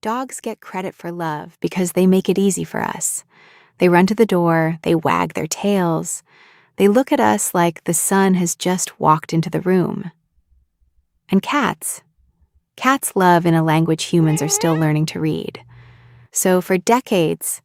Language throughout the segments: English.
Dogs get credit for love because they make it easy for us. They run to the door, they wag their tails, they look at us like the sun has just walked into the room. And cats love in a language humans are still learning to read. So for decades,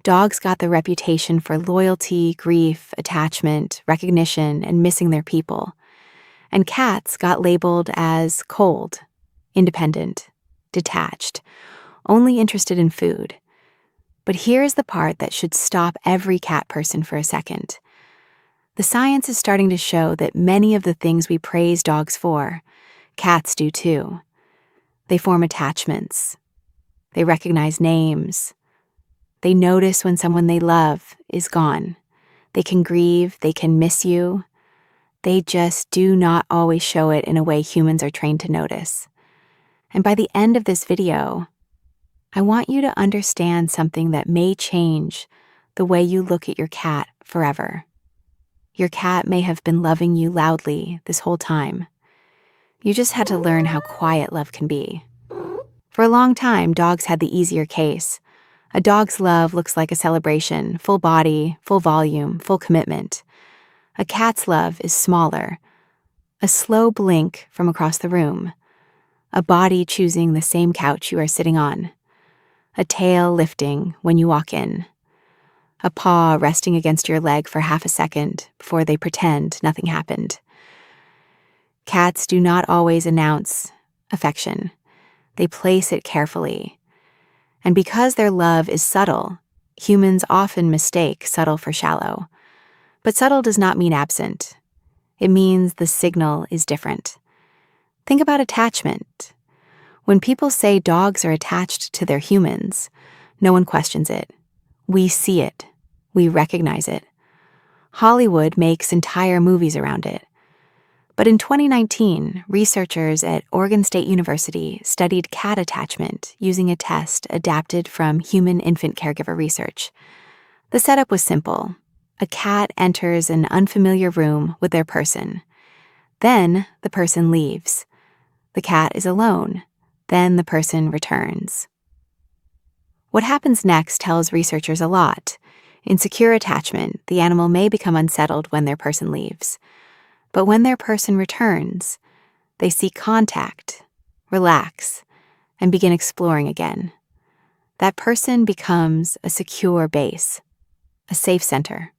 dogs got the reputation for loyalty, grief, attachment, recognition, and missing their people. And cats got labeled as cold, independent, detached, only interested in food. But here's the part that should stop every cat person for a second. The science is starting to show that many of the things we praise dogs for, cats do too. They form attachments. They recognize names. They notice when someone they love is gone. They can grieve. They can miss you. They just do not always show it in a way humans are trained to notice. And by the end of this video, I want you to understand something that may change the way you look at your cat forever. Your cat may have been loving you loudly this whole time. You just had to learn how quiet love can be. For a long time, dogs had the easier case. A dog's love looks like a celebration, full body, full volume, full commitment. A cat's love is smaller, a slow blink from across the room, a body choosing the same couch you are sitting on, a tail lifting when you walk in, a paw resting against your leg for half a second before they pretend nothing happened. Cats do not always announce affection. They place it carefully. And because their love is subtle, humans often mistake subtle for shallow. But subtle does not mean absent. It means the signal is different. Think about attachment. When people say dogs are attached to their humans, no one questions it. We see it. We recognize it. Hollywood makes entire movies around it. But in 2019, researchers at Oregon State University studied cat attachment using a test adapted from human infant caregiver research. The setup was simple. A cat enters an unfamiliar room with their person. Then the person leaves. The cat is alone. Then the person returns. What happens next tells researchers a lot. In secure attachment, the animal may become unsettled when their person leaves. But when their person returns, they seek contact, relax, and begin exploring again. That person becomes a secure base, a safe center,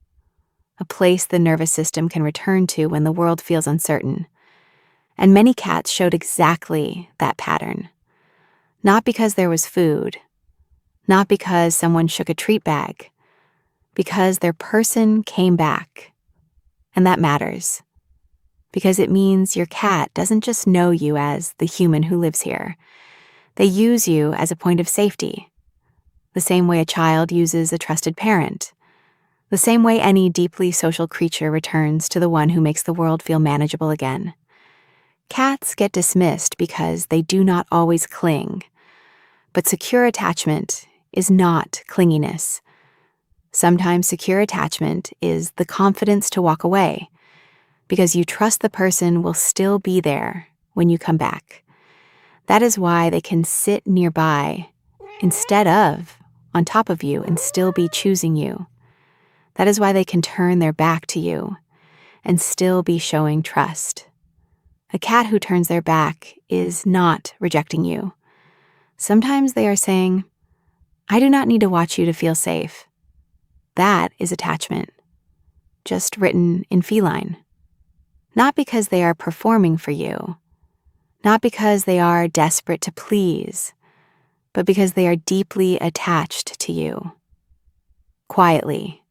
a place the nervous system can return to when the world feels uncertain. And many cats showed exactly that pattern. Not because there was food, not because someone shook a treat bag, because their person came back. And that matters. Because it means your cat doesn't just know you as the human who lives here. They use you as a point of safety, the same way a child uses a trusted parent, the same way any deeply social creature returns to the one who makes the world feel manageable again. Cats get dismissed because they do not always cling, but secure attachment is not clinginess. Sometimes secure attachment is the confidence to walk away, because you trust the person will still be there when you come back. That is why they can sit nearby instead of on top of you and still be choosing you. That is why they can turn their back to you and still be showing trust. A cat who turns their back is not rejecting you. Sometimes they are saying, I do not need to watch you to feel safe. That is attachment, just written in feline. Not because they are performing for you, not because they are desperate to please, but because they are deeply attached to you. Quietly,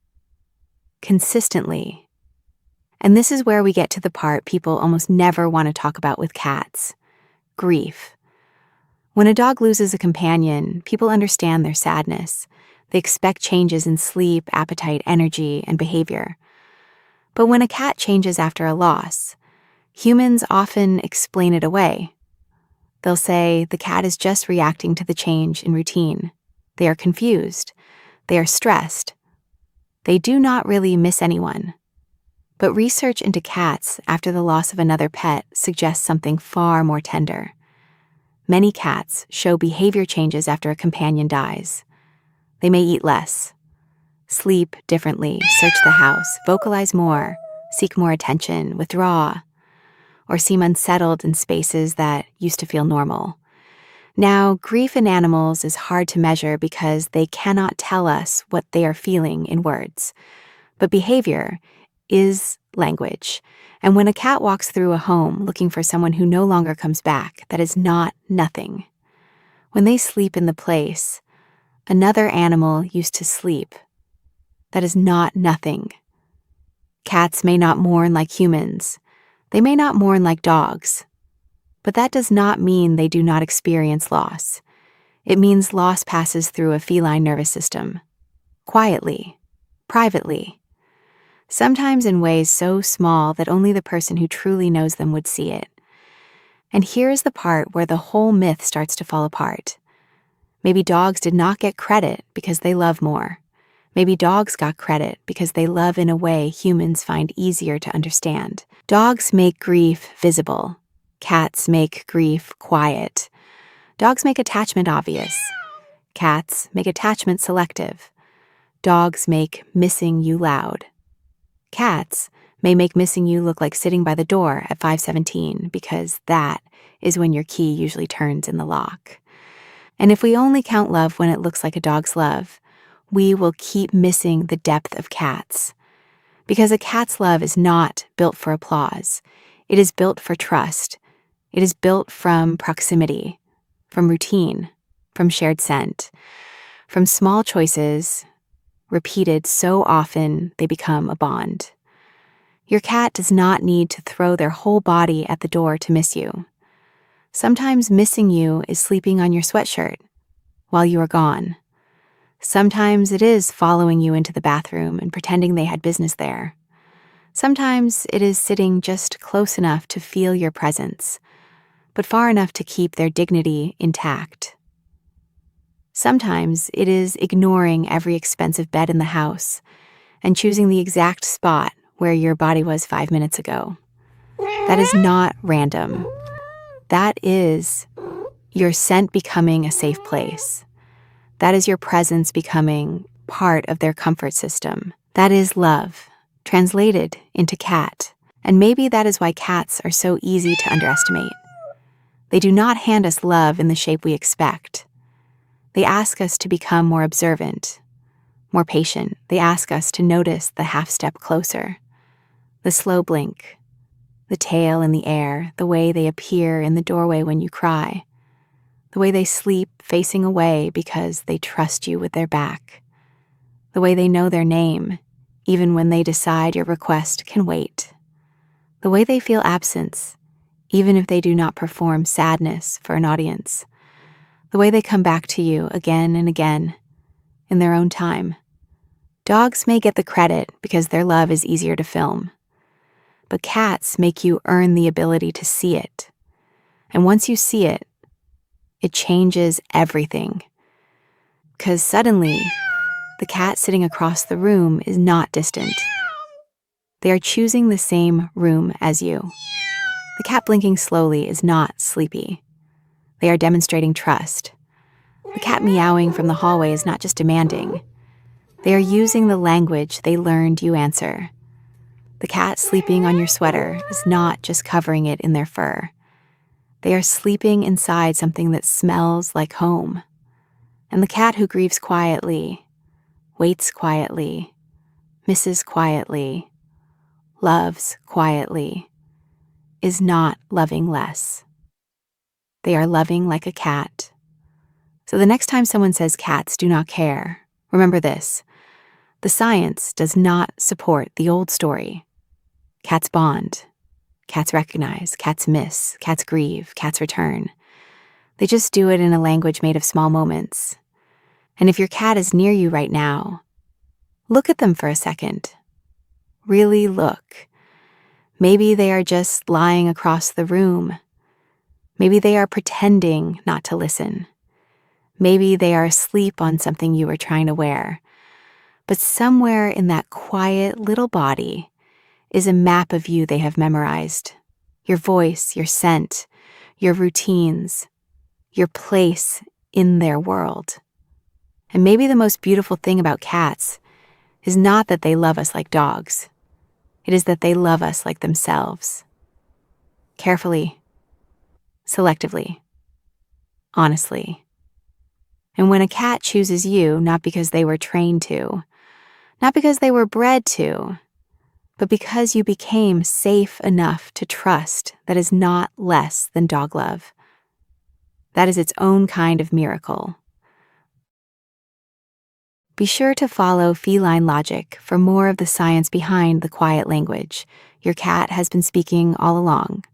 consistently. And this is where we get to the part people almost never want to talk about with cats: grief. When a dog loses a companion, people understand their sadness. They expect changes in sleep, appetite, energy, and behavior. But when a cat changes after a loss, humans often explain it away. They'll say the cat is just reacting to the change in routine. They are confused. They are stressed. They do not really miss anyone. But research into cats after the loss of another pet suggests something far more tender. Many cats show behavior changes after a companion dies. They may eat less, sleep differently, search the house, vocalize more, seek more attention, withdraw, or seem unsettled in spaces that used to feel normal. Now, grief in animals is hard to measure because they cannot tell us what they are feeling in words. But behavior is language. And when a cat walks through a home looking for someone who no longer comes back, that is not nothing. When they sleep in the place another animal used to sleep, that is not nothing. Cats may not mourn like humans. They may not mourn like dogs. But that does not mean they do not experience loss. It means loss passes through a feline nervous system. Quietly. Privately. Sometimes in ways so small that only the person who truly knows them would see it. And here is the part where the whole myth starts to fall apart. Maybe dogs did not get credit because they love more. Maybe dogs got credit because they love in a way humans find easier to understand. Dogs make grief visible. Cats make grief quiet. Dogs make attachment obvious. Cats make attachment selective. Dogs make missing you loud. Cats may make missing you look like sitting by the door at 5:17 because that is when your key usually turns in the lock. And if we only count love when it looks like a dog's love, we will keep missing the depth of cats. Because a cat's love is not built for applause. It is built for trust. It is built from proximity, from routine, from shared scent, from small choices repeated so often they become a bond. Your cat does not need to throw their whole body at the door to miss you. Sometimes missing you is sleeping on your sweatshirt while you are gone. Sometimes it is following you into the bathroom and pretending they had business there. Sometimes it is sitting just close enough to feel your presence, but far enough to keep their dignity intact. Sometimes it is ignoring every expensive bed in the house and choosing the exact spot where your body was 5 minutes ago. That is not random. That is your scent becoming a safe place. That is your presence becoming part of their comfort system. That is love, translated into cat. And maybe that is why cats are so easy to underestimate. They do not hand us love in the shape we expect. They ask us to become more observant, more patient. They ask us to notice the half step closer, the slow blink, the tail in the air, the way they appear in the doorway when you cry, the way they sleep facing away because they trust you with their back, the way they know their name, even when they decide your request can wait, the way they feel absence, even if they do not perform sadness for an audience, the way they come back to you again and again in their own time. Dogs may get the credit because their love is easier to film, but cats make you earn the ability to see it. And once you see it, it changes everything. Because suddenly, the cat sitting across the room is not distant. They are choosing the same room as you. The cat blinking slowly is not sleepy. They are demonstrating trust. The cat meowing from the hallway is not just demanding. They are using the language they learned you answer. The cat sleeping on your sweater is not just covering it in their fur. They are sleeping inside something that smells like home. And the cat who grieves quietly, waits quietly, misses quietly, loves quietly, is not loving less. They are loving like a cat. So the next time someone says cats do not care, remember this. The science does not support the old story. Cats bond. Cats recognize. Cats miss. Cats grieve. Cats return. They just do it in a language made of small moments. And if your cat is near you right now, look at them for a second. Really look. Maybe they are just lying across the room. Maybe they are pretending not to listen. Maybe they are asleep on something you are trying to wear. But somewhere in that quiet little body is a map of you they have memorized. Your voice, your scent, your routines. your place in their world. And maybe the most beautiful thing about cats is not that they love us like dogs. It is that they love us like themselves. Carefully, selectively, honestly. And when a cat chooses you, not because they were trained to, not because they were bred to, but because you became safe enough to trust, that is not less than dog love. That is its own kind of miracle. Be sure to follow Feline Logic for more of the science behind the quiet language your cat has been speaking all along.